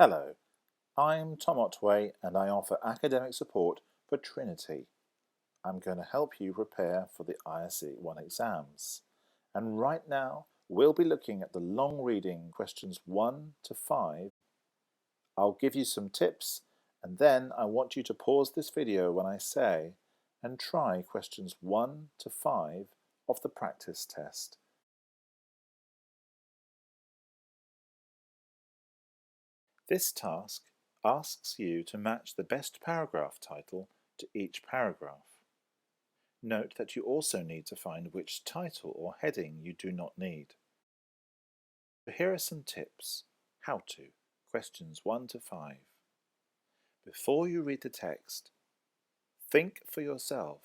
Hello, I'm Tom Otway and I offer academic support for Trinity. I'm going to help you prepare for the ISE 1 exams. And right now, we'll be looking at the long reading questions 1 to 5. I'll give you some tips and then I want you to pause this video when I say and try questions 1 to 5 of the practice test. This task asks you to match the best paragraph title to each paragraph. Note that you also need to find which title or heading you do not need. So here are some tips. How to. Questions 1 to 5. Before you read the text, think for yourself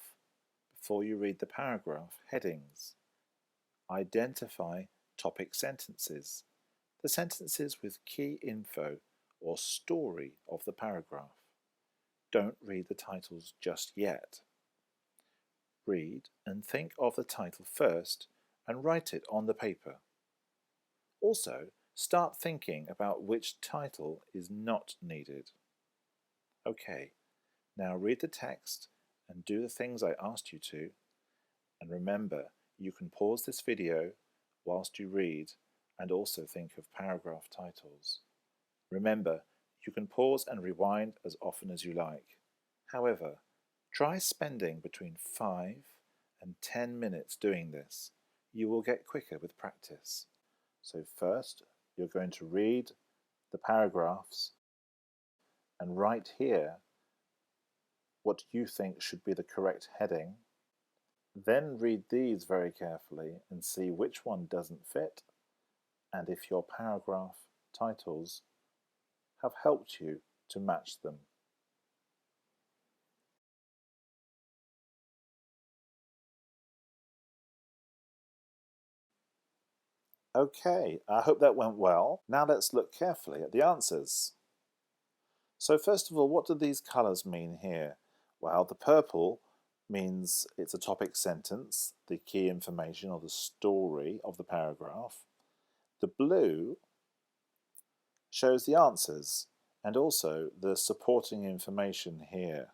before you read the paragraph headings. Identify topic sentences, the sentences with key info or story of the paragraph. Don't read the titles just yet. Read and think of the title first and write it on the paper. Also, start thinking about which title is not needed. Okay, now read the text and do the things I asked you to. And remember, you can pause this video whilst you read and also think of paragraph titles. Remember, you can pause and rewind as often as you like. However, try spending between 5 and 10 minutes doing this. You will get quicker with practice. So first, you're going to read the paragraphs and write here what you think should be the correct heading. Then read these very carefully and see which one doesn't fit and if your paragraph titles have helped you to match them. Okay, I hope that went well. Now let's look carefully at the answers. So first of all, what do these colours mean here? Well, the purple means it's a topic sentence, the key information or the story of the paragraph. The blue shows the answers and also the supporting information here.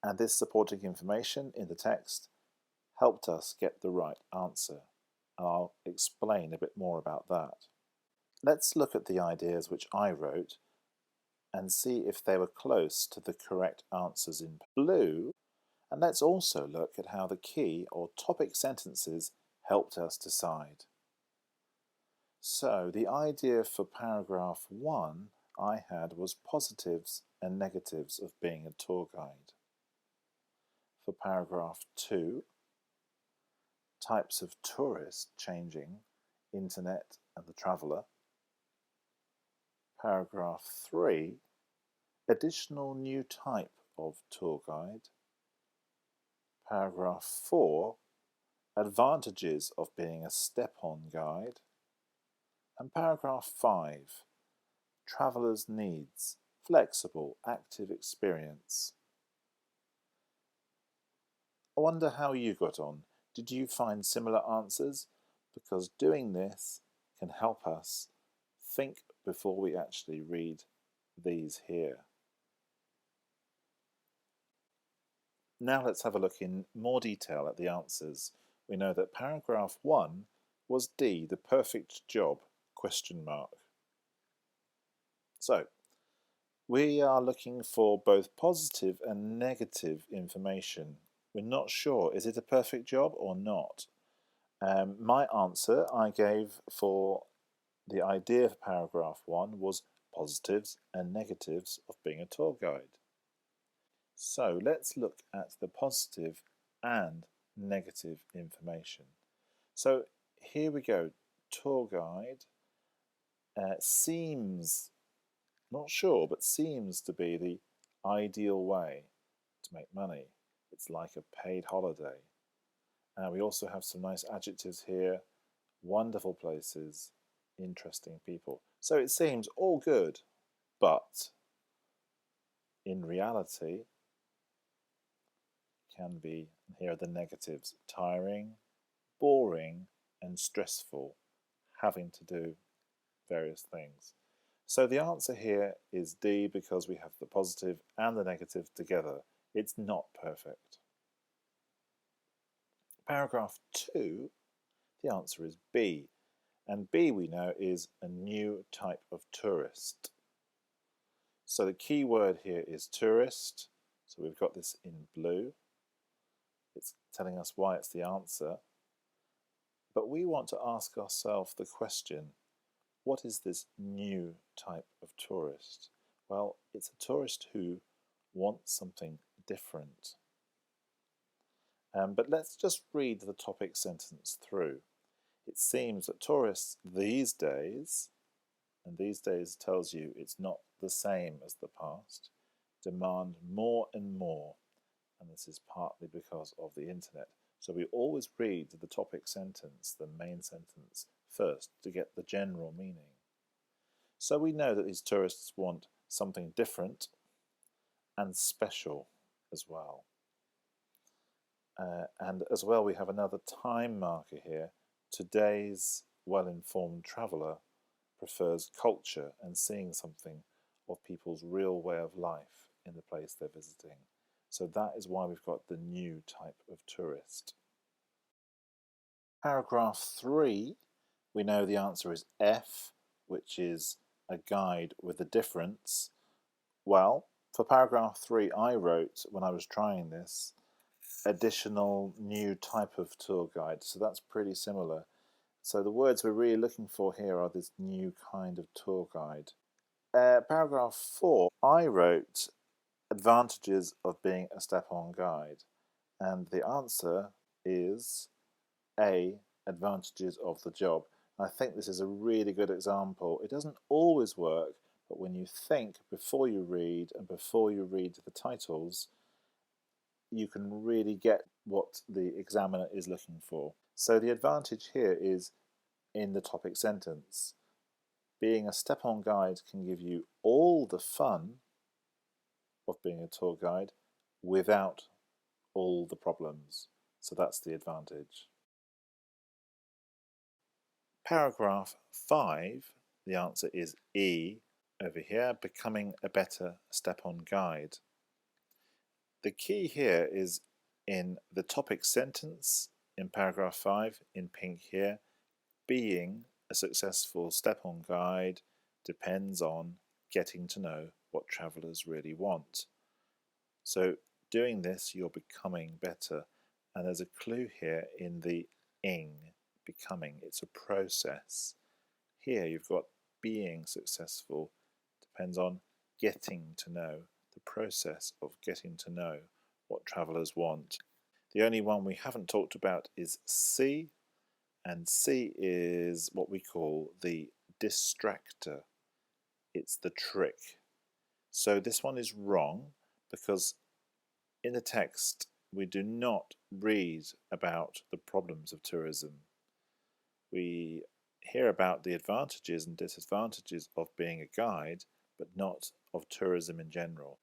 And this supporting information in the text helped us get the right answer. I'll explain a bit more about that. Let's look at the ideas which I wrote and see if they were close to the correct answers in blue, and let's also look at how the key or topic sentences helped us decide. So the idea for paragraph 1 I had was positives and negatives of being a tour guide. For paragraph 2, types of tourist changing, internet and the traveller. Paragraph 3, additional new type of tour guide. Paragraph 4, advantages of being a step-on guide. And paragraph 5, traveller's needs, flexible, active experience. I wonder how you got on. Did you find similar answers? Because doing this can help us think before we actually read these here. Now let's have a look in more detail at the answers. We know that paragraph 1 was D, the perfect job, question mark. So, we are looking for both positive and negative information. We're not sure, is it a perfect job or not? My answer I gave for the idea of paragraph 1 was positives and negatives of being a tour guide. So let's look at the positive and negative information. So here we go, tour guide seems, not sure, but seems to be the ideal way to make money. It's like a paid holiday. And we also have some nice adjectives here, wonderful places, interesting people. So it seems all good, but in reality can be, here are the negatives, tiring, boring and stressful, having to do various things. So the answer here is D because we have the positive and the negative together. It's not perfect. Paragraph 2, the answer is B. And B, we know, is a new type of tourist. So the key word here is tourist. So we've got this in blue. It's telling us why it's the answer. But we want to ask ourselves the question, what is this new type of tourist? Well, it's a tourist who wants something different. But let's just read the topic sentence through. It seems that tourists these days, and these days tells you it's not the same as the past, demand more and more, and this is partly because of the internet. So we always read the topic sentence, the main sentence, first to get the general meaning. So we know that these tourists want something different and special as well. And as well, we have another time marker here. Today's well-informed traveller prefers culture and seeing something of people's real way of life in the place they're visiting. So that is why we've got the new type of tourist. Paragraph 3, we know the answer is F, which is a guide with a difference. Well, for paragraph 3, I wrote, when I was trying this, additional new type of tour guide. So that's pretty similar. So the words we're really looking for here are this new kind of tour guide. Paragraph 4, I wrote advantages of being a step-on guide. And the answer is A, advantages of the job. And I think this is a really good example. It doesn't always work, but when you think before you read and before you read the titles, you can really get what the examiner is looking for. So the advantage here is in the topic sentence. Being a step-on guide can give you all the fun of being a tour guide without all the problems. So that's the advantage. Paragraph 5, the answer is E over here, becoming a better step-on guide. The key here is in the topic sentence in paragraph 5 in pink here, being a successful step-on guide depends on getting to know what travellers really want. So doing this, you're becoming better. And there's a clue here in the ing, becoming. It's a process. Here you've got being successful depends on getting to know, the process of getting to know what travellers want. The only one we haven't talked about is C, and C is what we call the distractor. It's the trick. So this one is wrong because in the text we do not read about the problems of tourism. We hear about the advantages and disadvantages of being a guide, but not of tourism in general.